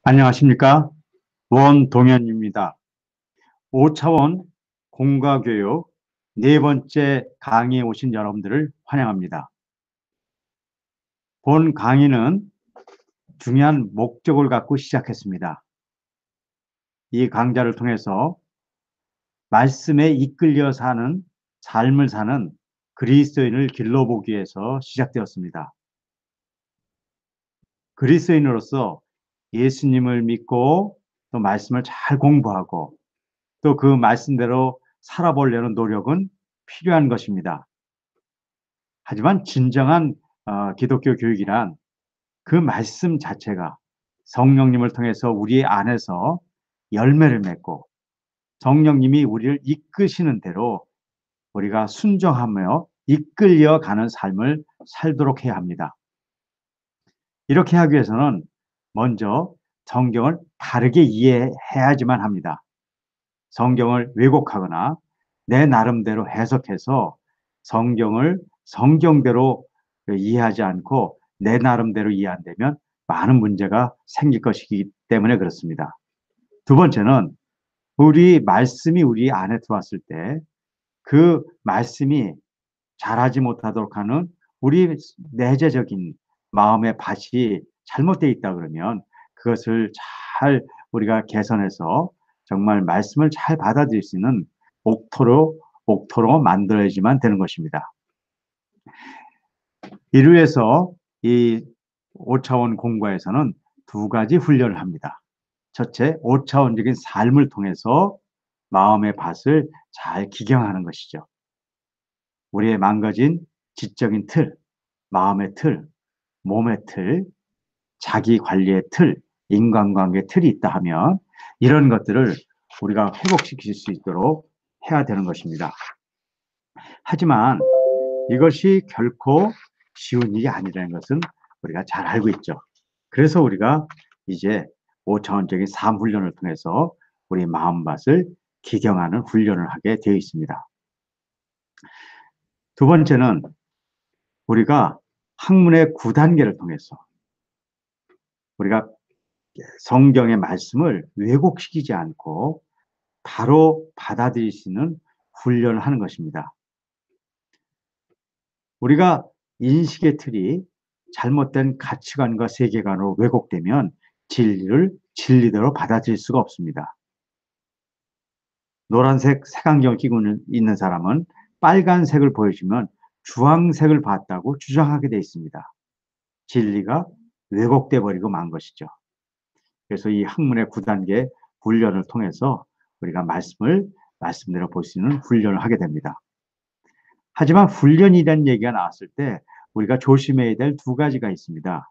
안녕하십니까? 원동현입니다. 5차원 공과교육 네 번째 강의에 오신 여러분들을 환영합니다. 본 강의는 중요한 목적을 갖고 시작했습니다. 이 강좌를 통해서 말씀에 이끌려 사는 삶을 사는 그리스도인을 길러보기 위해서 시작되었습니다. 그리스도인으로서 예수님을 믿고 또 말씀을 잘 공부하고 또 그 말씀대로 살아보려는 노력은 필요한 것입니다. 하지만 진정한 기독교 교육이란 그 말씀 자체가 성령님을 통해서 우리 안에서 열매를 맺고 성령님이 우리를 이끄시는 대로 우리가 순종하며 이끌려가는 삶을 살도록 해야 합니다. 이렇게 하기 위해서는 먼저 성경을 바르게 이해해야지만 합니다. 성경을 왜곡하거나 내 나름대로 해석해서 성경을 성경대로 이해하지 않고 내 나름대로 이해 안 되면 많은 문제가 생길 것이기 때문에 그렇습니다. 두 번째는 우리 말씀이 우리 안에 들어왔을 때 그 말씀이 자라지 못하도록 하는 우리 내재적인 마음의 밭이 잘못되어 있다 그러면 그것을 잘 우리가 개선해서 정말 말씀을 잘 받아들일 수 있는 옥토로 만들어야지만 되는 것입니다. 이를 위해서 이 5차원 공과에서는 두 가지 훈련을 합니다. 첫째, 5차원적인 삶을 통해서 마음의 밭을 잘 기경하는 것이죠. 우리의 망가진 지적인 틀, 마음의 틀, 몸의 틀, 자기 관리의 틀, 인간관계 틀이 있다 하면 이런 것들을 우리가 회복시킬 수 있도록 해야 되는 것입니다. 하지만 이것이 결코 쉬운 일이 아니라는 것은 우리가 잘 알고 있죠. 그래서 우리가 이제 5차원적인 삶 훈련을 통해서 우리 마음밭을 기경하는 훈련을 하게 되어 있습니다. 두 번째는 우리가 학문의 9단계를 통해서 우리가 성경의 말씀을 왜곡시키지 않고 바로 받아들일 수 있는 훈련을 하는 것입니다. 우리가 인식의 틀이 잘못된 가치관과 세계관으로 왜곡되면 진리를 진리대로 받아들일 수가 없습니다. 노란색 색안경을 끼고 있는 사람은 빨간색을 보여주면 주황색을 봤다고 주장하게 되어 있습니다. 진리가 왜곡돼 버리고 만 것이죠. 그래서 이 학문의 9단계 훈련을 통해서 우리가 말씀을 말씀대로 볼 수 있는 훈련을 하게 됩니다. 하지만 훈련이라는 얘기가 나왔을 때 우리가 조심해야 될 두 가지가 있습니다.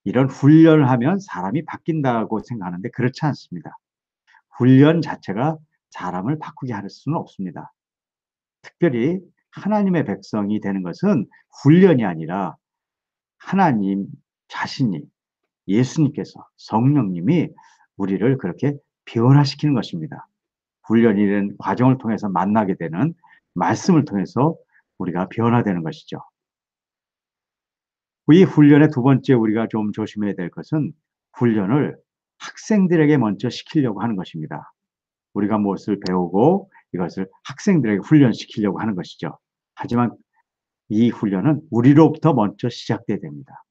이런 훈련을 하면 사람이 바뀐다고 생각하는데 그렇지 않습니다. 훈련 자체가 사람을 바꾸게 할 수는 없습니다. 특별히 하나님의 백성이 되는 것은 훈련이 아니라 하나님 자신이 예수님께서 성령님이 우리를 그렇게 변화시키는 것입니다. 훈련이라는 과정을 통해서 만나게 되는 말씀을 통해서 우리가 변화되는 것이죠. 이 훈련의 두 번째 우리가 좀 조심해야 될 것은 훈련을 학생들에게 먼저 시키려고 하는 것입니다. 우리가 무엇을 배우고 이것을 학생들에게 훈련시키려고 하는 것이죠. 하지만 이 훈련은 우리로부터 먼저 시작돼야 됩니다.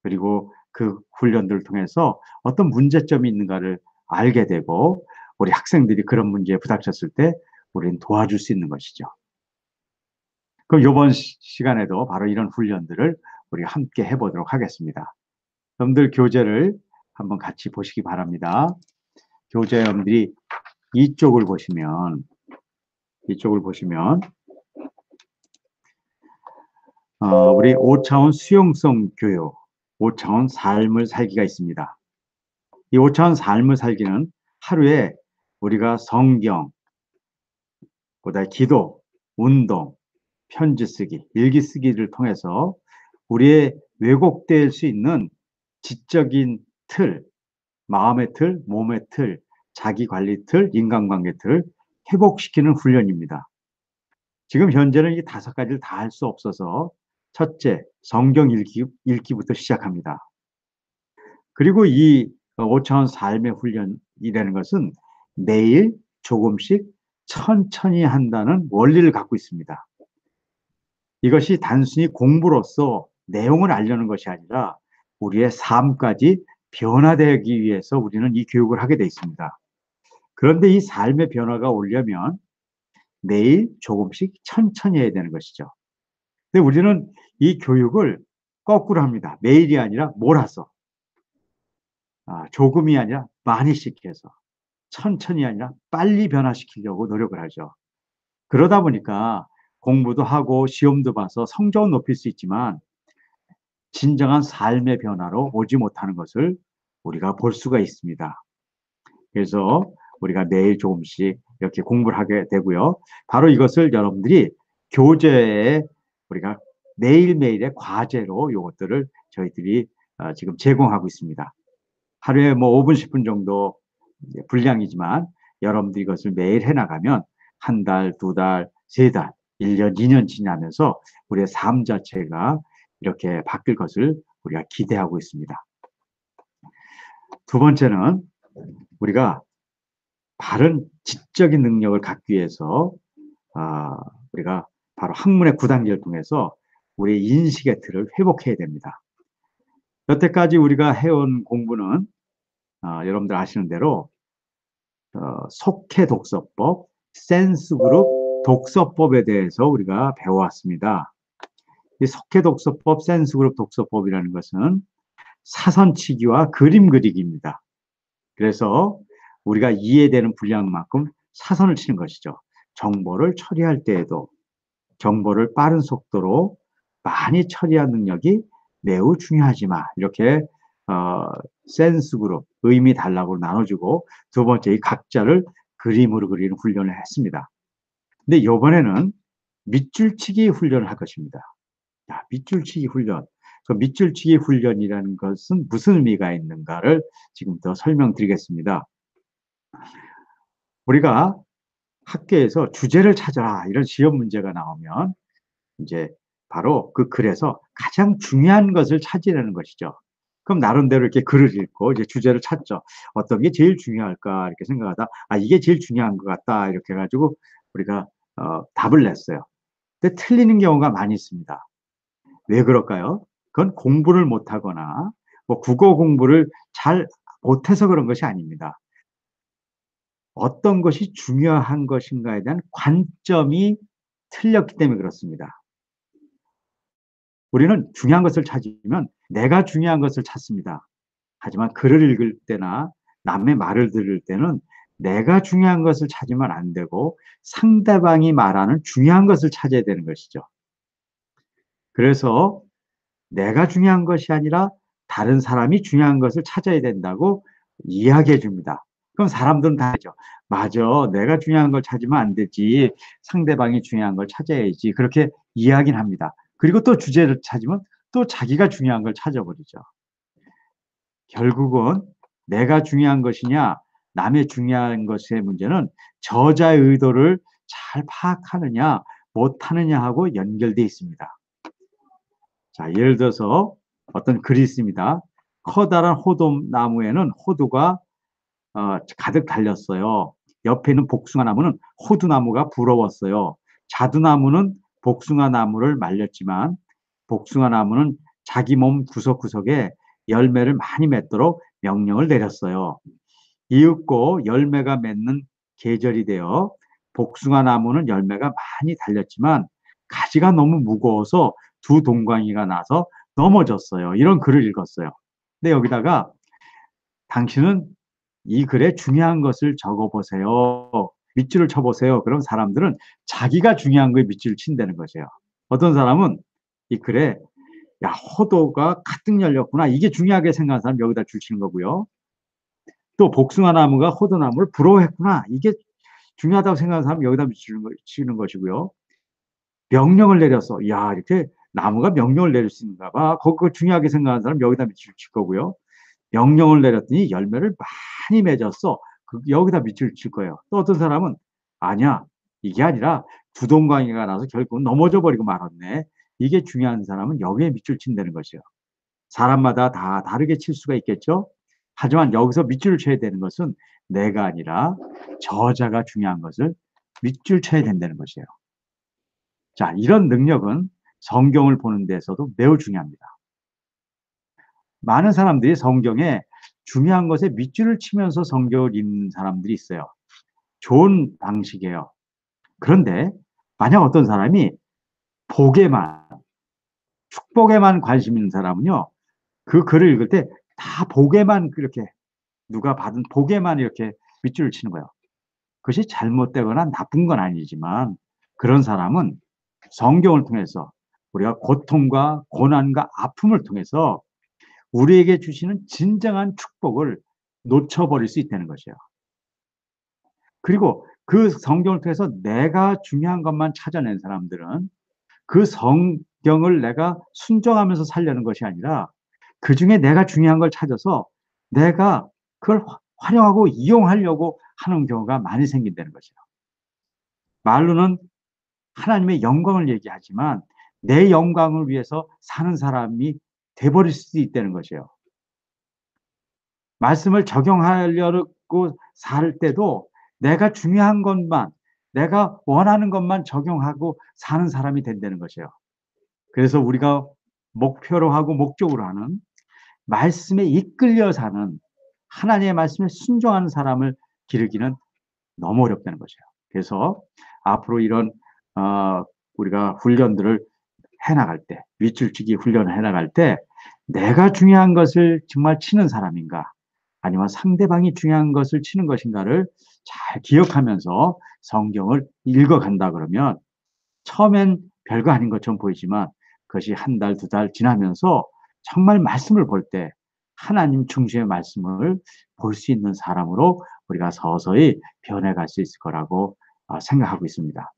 그리고 그 훈련들을 통해서 어떤 문제점이 있는가를 알게 되고 우리 학생들이 그런 문제에 부닥쳤을 때 우리는 도와줄 수 있는 것이죠. 그럼 이번 시간에도 바로 이런 훈련들을 우리 함께 해보도록 하겠습니다. 여러분들 교재를 한번 같이 보시기 바랍니다. 교재 여러분들이 이쪽을 보시면 우리 5차원 수용성 교육, 5차원 삶을 살기가 있습니다. 이 5차원 삶을 살기는 하루에 우리가 성경, 그다음에 기도, 운동, 편지 쓰기, 일기 쓰기를 통해서 우리의 왜곡될 수 있는 지적인 틀, 마음의 틀, 몸의 틀, 자기 관리 틀, 인간관계 틀을 회복시키는 훈련입니다. 지금 현재는 이 5가지를 다 할 수 없어서 첫째, 성경 읽기부터 시작합니다. 그리고 이 5차원 삶의 훈련이라는 것은 매일 조금씩 천천히 한다는 원리를 갖고 있습니다. 이것이 단순히 공부로서 내용을 알려는 것이 아니라 우리의 삶까지 변화되기 위해서 우리는 이 교육을 하게 돼 있습니다. 그런데 이 삶의 변화가 오려면 매일 조금씩 천천히 해야 되는 것이죠. 근데 우리는 이 교육을 거꾸로 합니다. 매일이 아니라 몰아서. 조금이 아니라 많이씩 해서. 천천히 아니라 빨리 변화시키려고 노력을 하죠. 그러다 보니까 공부도 하고 시험도 봐서 성적은 높일 수 있지만 진정한 삶의 변화로 오지 못하는 것을 우리가 볼 수가 있습니다. 그래서 우리가 매일 조금씩 이렇게 공부를 하게 되고요. 바로 이것을 여러분들이 교재에 우리가 매일매일의 과제로 이것들을 저희들이 지금 제공하고 있습니다. 하루에 뭐 5분, 10분 정도 분량이지만 여러분들이 이것을 매일 해나가면 한 달, 두 달, 세 달, 1년, 2년 지나면서 우리의 삶 자체가 이렇게 바뀔 것을 우리가 기대하고 있습니다. 두 번째는 우리가 바른 지적인 능력을 갖기 위해서 우리가 바로 학문의 9단계를 통해서 우리의 인식의 틀을 회복해야 됩니다. 여태까지 우리가 해온 공부는 여러분들 아시는 대로 속해 독서법, 센스그룹 독서법에 대해서 우리가 배워왔습니다. 이 속해 독서법, 센스그룹 독서법이라는 것은 사선치기와 그림 그리기입니다. 그래서 우리가 이해되는 분량만큼 사선을 치는 것이죠. 정보를 처리할 때에도 정보를 빠른 속도로 많이 처리한 능력이 매우 중요하지만 이렇게 센스 그룹, 의미 단락으로 나눠주고 두 번째 이 각자를 그림으로 그리는 훈련을 했습니다. 근데 이번에는 밑줄치기 훈련을 할 것입니다. 자, 밑줄치기 훈련. 그 밑줄치기 훈련이라는 것은 무슨 의미가 있는가를 지금부터 설명드리겠습니다. 우리가 학교에서 주제를 찾아라 이런 시험 문제가 나오면 이제 바로 그 글에서 가장 중요한 것을 찾으려는 것이죠. 그럼 나름대로 이렇게 글을 읽고 이제 주제를 찾죠. 어떤 게 제일 중요할까 이렇게 생각하다 이게 제일 중요한 것 같다 이렇게 해가지고 우리가 답을 냈어요. 근데 틀리는 경우가 많이 있습니다. 왜 그럴까요? 그건 공부를 못하거나 뭐 국어 공부를 잘 못해서 그런 것이 아닙니다. 어떤 것이 중요한 것인가에 대한 관점이 틀렸기 때문에 그렇습니다. 우리는 중요한 것을 찾으면 내가 중요한 것을 찾습니다. 하지만 글을 읽을 때나 남의 말을 들을 때는 내가 중요한 것을 찾으면 안 되고 상대방이 말하는 중요한 것을 찾아야 되는 것이죠. 그래서 내가 중요한 것이 아니라 다른 사람이 중요한 것을 찾아야 된다고 이야기해 줍니다. 그럼 사람들은 다 하죠. 맞아. 내가 중요한 걸 찾으면 안 되지. 상대방이 중요한 걸 찾아야지. 그렇게 이야기는 합니다. 그리고 또 주제를 찾으면 또 자기가 중요한 걸 찾아버리죠. 결국은 내가 중요한 것이냐 남의 중요한 것의 문제는 저자의 의도를 잘 파악하느냐 못하느냐 하고 연결되어 있습니다. 자, 예를 들어서 어떤 글이 있습니다. 커다란 호두나무에는 호두가 가득 달렸어요. 옆에 있는 복숭아나무는 호두나무가 부러웠어요. 자두나무는 복숭아나무를 말렸지만 복숭아나무는 자기 몸 구석구석에 열매를 많이 맺도록 명령을 내렸어요. 이윽고 열매가 맺는 계절이 되어 복숭아나무는 열매가 많이 달렸지만 가지가 너무 무거워서 두 동광이가 나서 넘어졌어요. 이런 글을 읽었어요. 근데 여기다가 당신은 이 글에 중요한 것을 적어보세요. 밑줄을 쳐보세요. 그럼 사람들은 자기가 중요한 거에 밑줄을 친다는 것이에요. 어떤 사람은 이 글에 야, 호도가 가득 열렸구나. 이게 중요하게 생각하는 사람 여기다 줄 치는 거고요. 또 복숭아 나무가 호두나무를 부러워했구나. 이게 중요하다고 생각하는 사람 여기다 치는 것이고요. 명령을 내려서 야, 이렇게 나무가 명령을 내릴 수 있는가 봐. 그거 중요하게 생각하는 사람 여기다 밑줄 칠 거고요. 명령을 내렸더니 열매를 많이 맺었어. 여기다 밑줄 칠 거예요. 또 어떤 사람은 아니야. 이게 아니라 두동강이가 나서 결국은 넘어져 버리고 말았네. 이게 중요한 사람은 여기에 밑줄 친다는 것이에요. 사람마다 다 다르게 칠 수가 있겠죠. 하지만 여기서 밑줄을 쳐야 되는 것은 내가 아니라 저자가 중요한 것을 밑줄 쳐야 된다는 것이에요. 자, 이런 능력은 성경을 보는 데서도 매우 중요합니다. 많은 사람들이 성경에 중요한 것에 밑줄을 치면서 성경을 읽는 사람들이 있어요. 좋은 방식이에요. 그런데 만약 어떤 사람이 복에만, 축복에만 관심 있는 사람은요, 그 글을 읽을 때 다 복에만 그렇게 누가 받은 복에만 이렇게 밑줄을 치는 거예요. 그것이 잘못되거나 나쁜 건 아니지만 그런 사람은 성경을 통해서 우리가 고통과 고난과 아픔을 통해서 우리에게 주시는 진정한 축복을 놓쳐버릴 수 있다는 것이에요. 그리고 그 성경을 통해서 내가 중요한 것만 찾아낸 사람들은 그 성경을 내가 순종하면서 살려는 것이 아니라 그 중에 내가 중요한 걸 찾아서 내가 그걸 활용하고 이용하려고 하는 경우가 많이 생긴다는 것이에요. 말로는 하나님의 영광을 얘기하지만 내 영광을 위해서 사는 사람이 돼버릴 수도 있다는 것이에요. 말씀을 적용하려고 살 때도 내가 중요한 것만, 내가 원하는 것만 적용하고 사는 사람이 된다는 것이에요. 그래서 우리가 목표로 하고 목적으로 하는 말씀에 이끌려 사는 하나님의 말씀에 순종하는 사람을 기르기는 너무 어렵다는 것이에요. 그래서 앞으로 이런 우리가 훈련들을 해나갈 때, 밑줄치기 훈련을 해나갈 때 내가 중요한 것을 정말 치는 사람인가 아니면 상대방이 중요한 것을 치는 것인가를 잘 기억하면서 성경을 읽어간다 그러면 처음엔 별거 아닌 것처럼 보이지만 그것이 한 달, 두 달 지나면서 정말 말씀을 볼 때 하나님 중심의 말씀을 볼 수 있는 사람으로 우리가 서서히 변해갈 수 있을 거라고 생각하고 있습니다.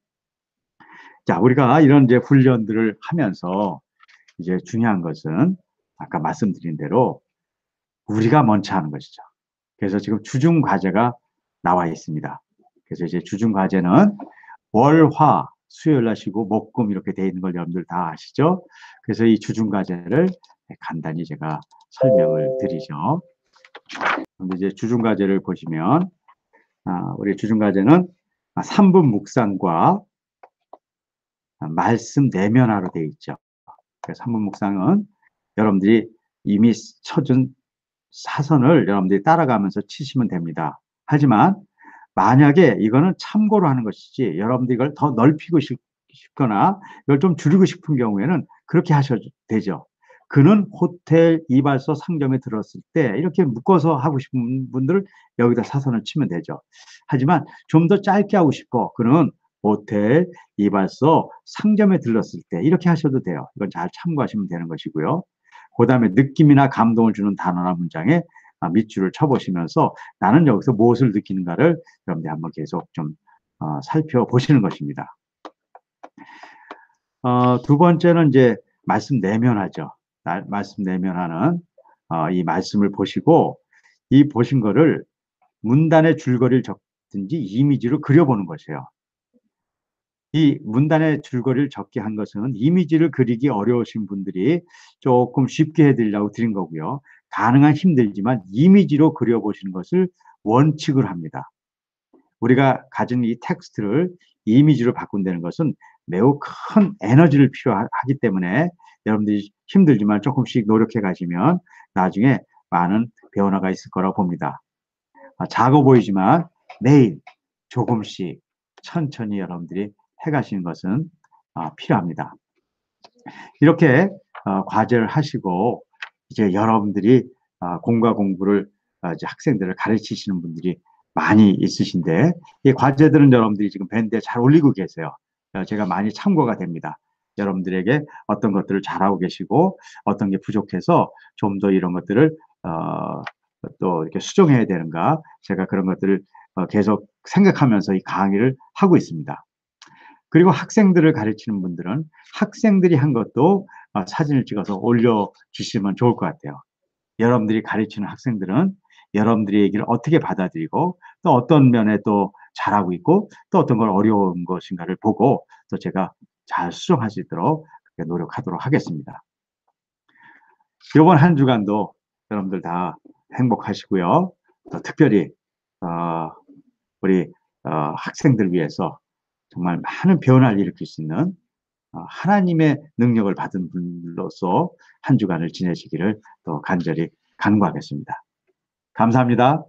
자, 우리가 이런 이제 훈련들을 하면서 이제 중요한 것은 아까 말씀드린 대로 우리가 먼저 하는 것이죠. 그래서 지금 주중 과제가 나와 있습니다. 그래서 이제 주중 과제는 월, 화, 수요일 날 쉬고 목금 이렇게 돼 있는 걸 여러분들 다 아시죠? 그래서 이 주중 과제를 간단히 제가 설명을 드리죠. 근데 이제 주중 과제를 보시면 우리 주중 과제는 3분 묵상과 말씀 내면화로 되어 있죠. 그래서 3분 묵상은 여러분들이 이미 쳐준 사선을 여러분들이 따라가면서 치시면 됩니다. 하지만 만약에 이거는 참고로 하는 것이지 여러분들이 이걸 더 넓히고 싶거나 이걸 좀 줄이고 싶은 경우에는 그렇게 하셔도 되죠. 그는 호텔 이발소 상점에 들었을 때 이렇게 묶어서 하고 싶은 분들은 여기다 사선을 치면 되죠. 하지만 좀 더 짧게 하고 싶어. 그는 호텔 이발소 상점에 들렀을 때 이렇게 하셔도 돼요. 이건 잘 참고하시면 되는 것이고요. 그 다음에 느낌이나 감동을 주는 단어나 문장에 밑줄을 쳐보시면서 나는 여기서 무엇을 느끼는가를 여러분들이 한번 계속 좀 살펴보시는 것입니다. 두 번째는 이제 말씀 내면하죠. 말씀 내면하는 이 말씀을 보시고 이 보신 거를 문단에 줄거리를 적든지 이미지로 그려보는 것이에요. 이 문단에 줄거리를 적게 한 것은 이미지를 그리기 어려우신 분들이 조금 쉽게 해드리려고 드린 거고요. 가능한 힘들지만 이미지로 그려보시는 것을 원칙으로 합니다. 우리가 가진 이 텍스트를 이미지로 바꾼다는 것은 매우 큰 에너지를 필요하기 때문에 여러분들이 힘들지만 조금씩 노력해 가시면 나중에 많은 변화가 있을 거라고 봅니다. 작아 보이지만 매일 조금씩 천천히 여러분들이 해가시는 것은 필요합니다. 이렇게 과제를 하시고 이제 여러분들이 공과 공부를 이제 학생들을 가르치시는 분들이 많이 있으신데 이 과제들은 여러분들이 지금 밴드에 잘 올리고 계세요. 제가 많이 참고가 됩니다. 여러분들에게 어떤 것들을 잘하고 계시고 어떤 게 부족해서 좀 더 이런 것들을 또 이렇게 수정해야 되는가 제가 그런 것들을 계속 생각하면서 이 강의를 하고 있습니다. 그리고 학생들을 가르치는 분들은 학생들이 한 것도 사진을 찍어서 올려주시면 좋을 것 같아요. 여러분들이 가르치는 학생들은 여러분들의 얘기를 어떻게 받아들이고 또 어떤 면에 또 잘하고 있고 또 어떤 걸 어려운 것인가를 보고 또 제가 잘 수정할 수 있도록 그렇게 노력하도록 하겠습니다. 이번 한 주간도 여러분들 다 행복하시고요. 또 특별히 우리 학생들 위해서 정말 많은 변화를 일으킬 수 있는 하나님의 능력을 받은 분으로서 한 주간을 지내시기를 또 간절히 간구하겠습니다. 감사합니다.